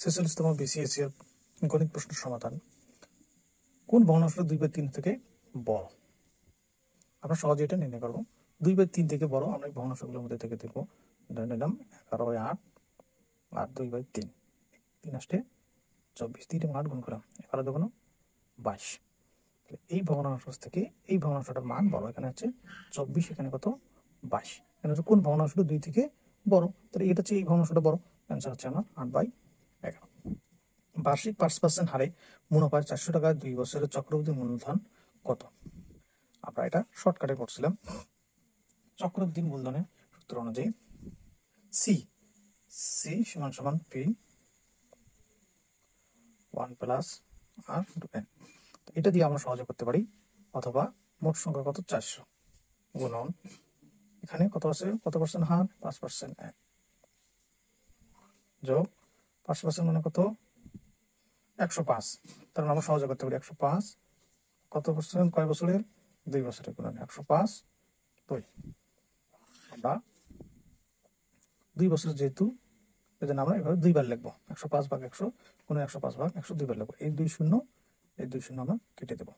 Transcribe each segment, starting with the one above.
46তম BCSC এর গণিত প্রশ্নের সমাধান। কোন ভগ্নাংশটা 2/3 থেকে বড়? আমরা সহজে এটা নির্ণয় করবো। 2/3 থেকে বড় আমরা এই ভগ্নাংশগুলোর মধ্যে থেকে দেখবো। ধরে নিলাম 11/8 আর 2/3, 3 আসতে 24, 3 এবং 8 গুণ করলাম 11 দুগুণ 22। এই ভগ্নাংশ থেকে এই ভগ্নাংশটার মান বড়, এখানে হচ্ছে 24, এখানে কত 22। এখানে হচ্ছে কোন ভগ্নাংশটা 2 থেকে বড়, তাহলে এটা হচ্ছে এই ভগ্নাংশটা বড়। অ্যান্সার হচ্ছে আমার 8/11। বার্ষিক 5% হারে মুনাফার 400 টাকা 2 বছরের চক্রবৃদ্ধি মূলধন কত? আমরা এটা শর্টকাটে করছিলাম। চক্রবৃদ্ধি মূলধনের সূত্র অনুযায়ী সি সমান সমান পি 1 প্লাস আর এন। এটা দিয়ে আমরা সহজে করতে পারি, অথবা মোট সংখ্যা কত 400 গুণন এখানে কত আছে, কত পার্সেন্ট হার 5% যোগ 5% মানে কত 105। তাহলে আমরা সহজে করতে পারি 105 কত পার্সেন্ট, কয় বছরের 2 বছরের গুণন 105 2। আমরা 2 বছরের যেহেতু এজন্য আমরা এভাবে 2 বার লিখবো। 105 ভাগ 100 গুণ 105 ভাগ 100 2 বার লিখবো। এই 2 শূন্য এই 2 শূন্য আমরা কেটে দেবো।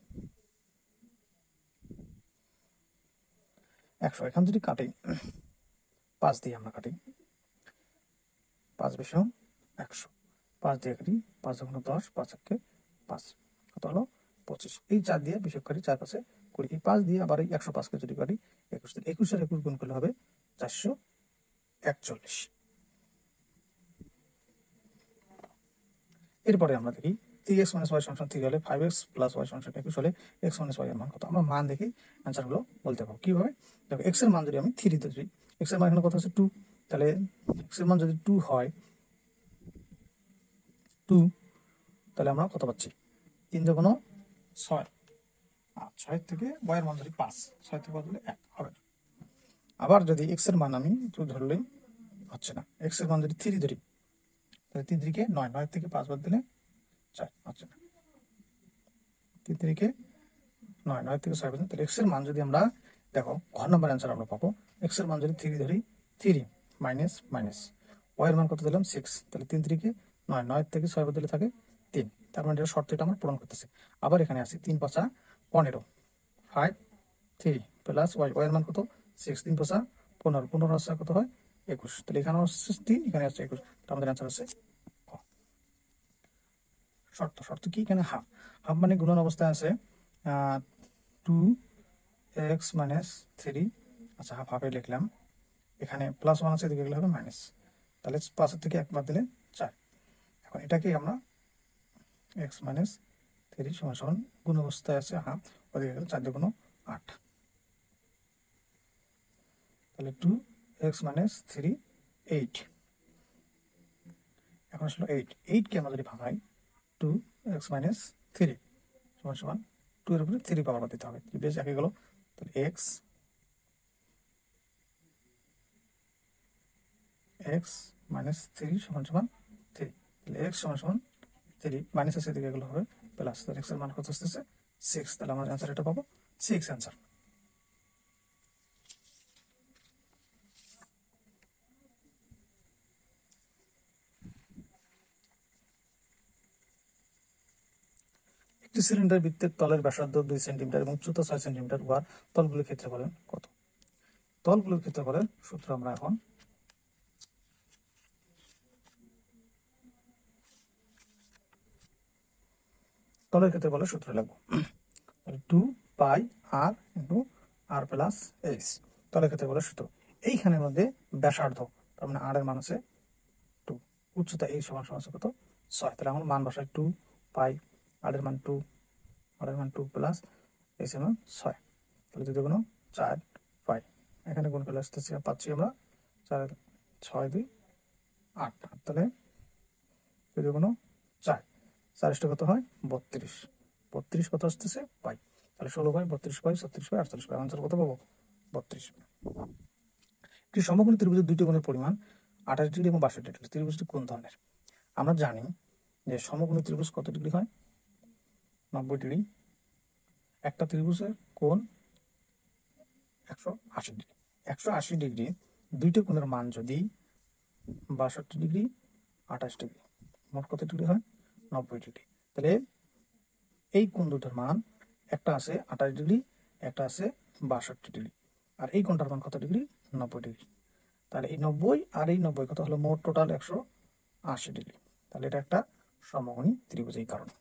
100 এখান যদি কাটি 5 দিয়ে আমরা কাটি, 5 বেশি 100, 5 দিয়ে কাটি 5 গুণ 10, 5 একে 5 কত হলো 25। এই 4 দিয়ে বিয়োগ করি 4 5 20, এই 5 দিয়ে আবার এই 105 কে যদি কাটি 21, 21 আর 21 গুণ করলে হবে 441। এরপরে আমরা দেখি 3x - y = 3 হলে 5x + y = 21 হলে x - y এর মান কত? আমরা মান দেখি অ্যান্সার গুলো বলতে পারবো। কিভাবে দেখো, x এর মান যদি আমি 3 দিতে চাই, x এর মান এখানে কত আছে 2, তাহলে x এর মান যদি 2 হয় 2, তাহলে আমরা কত পাচ্ছি 3 দুগুণ 6 আর 6 থেকে y এর মান যদি 5, 6 থেকে বদলে 1 হবে না। আবার যদি x এর মান আমি 2 ধরলেই হচ্ছে না, x এর মান যদি 3 ধরি তাহলে 3 3 কে 9, 9 থেকে 5 বাদ দিলে 4 হচ্ছে না, 3 3 কে 9, 9 থেকে 6 বাদ দিলে, তাহলে x এর মান যদি আমরা দেখো ঘর নাম্বার অ্যান্সার আমরা পাবো। x এর মান যদি 3 ধরি 3 মাইনাস মাইনাস y এর মান কত দিলাম 6, তাহলে 3 3 কে 9, 9 থেকে 6 বাদ দিলে থাকে 3। তার মানে এটা শর্ত এটা আমরা পূরণ করতেছি। আবার এখানে আছে 3 5 15, 5 3 প্লাস y, y এর মান কত 6, 3 5 15, 15 আসছে কত হয় 21, তাহলে এখানে হচ্ছে 3, এখানে আছে 21, তাহলে আমাদের অ্যান্সার আছে ক। শর্ত শর্ত কি, এখানে হাফ, হাফ মানে গুণন অবস্থায় আছে 2x - 3, আচ্ছা হাফ হাফে লিখলাম, এখানে +1 আছে এদিকে গেলে হবে মাইনাস, তাহলে 5 থেকে 1 বাদ দিলে 4। এখন এটাকে আমরা x - 3 সমান গুণ অবস্থায় আছে হাফ, ওদিকে গেলে 4 দুগুণ 8, তাহলে 2x - 3 8। এখন আসলে 8 কে আমরা যদি ভাঙাই 2x - 3 সমান 2 এর উপরে 3 পাওয়ার দিতে হবে, বেশ একে গেল, তাহলে x - 3 সমান 3, তাহলে x সমান 3 মাইনাস আছে এদিকে গেলে হবে প্লাস, তাহলে x এর মান কত আসতেছে 6, তাহলে আমরা অ্যান্সার এটা পাবো 6 অ্যান্সার। একটি সিলিন্ডার বৃত্তের তলের ব্যাসার্ধ 2 সেন্টিমিটার এবং উচ্চতা 6 সেন্টিমিটার, উহার তলগুলির ক্ষেত্রফল কত? তলগুলির ক্ষেত্রফলের সূত্র আমরা এখন তলের ক্ষেত্রফলের সূত্র লিখব 2 পাই r into r plus h, তলের ক্ষেত্রফলের সূত্র। এইখানের মধ্যে ব্যাসার্ধ, তার মানে r এর মান আছে 2, উচ্চতা এই সমান সমান কত 6, তাহলে আমার মান বসাই 2 পাই r এর মান 2, r এর মান 2 প্লাস h এর মান 6, তাহলে যদি কোনো 4 পাই, এখানে গুণ করলে আসতেছি পাচ্ছি আমরা 4 6 2 8, তাহলে যদি কোনো 4 4 কত হয় 32, 32 কত আসতেছে পাই, তাহলে 16 পাই 32 পাই 36 পাই 48 পাই, আনসার কত পাবো 32। একটি সমকোণী ত্রিভুজের দুইটি কোণের পরিমাণ 28 ডিগ্রি এবং 62 ডিগ্রি। ত্রিভুজটি কোন ধরনের? আমরা জানি যে সমকোণী ত্রিভুজ কত ডিগ্রি হয় 90 ডিগ্রি। একটা ত্রিভুজের কোণ 180 ডিগ্রি। 180 ডিগ্রি দুইটি কোণের মান যদি 62 ডিগ্রি 28 ডিগ্রি, মোট কত ডিগ্রি হয়? 90 ডিগ্রি। তাহলে এই কোণ দুটোর মান একটা আছে 28 ডিগ্রি, একটা আছে 62 ডিগ্রি, আর এই কোণটার মান কত ডিগ্রি? 90 ডিগ্রি। তাহলে এই 90 আর এই 90 কত হলো? মোট টোটাল 180 ডিগ্রি। তাহলে এটা একটা সমকোণী ত্রিভুজ এই কারণে।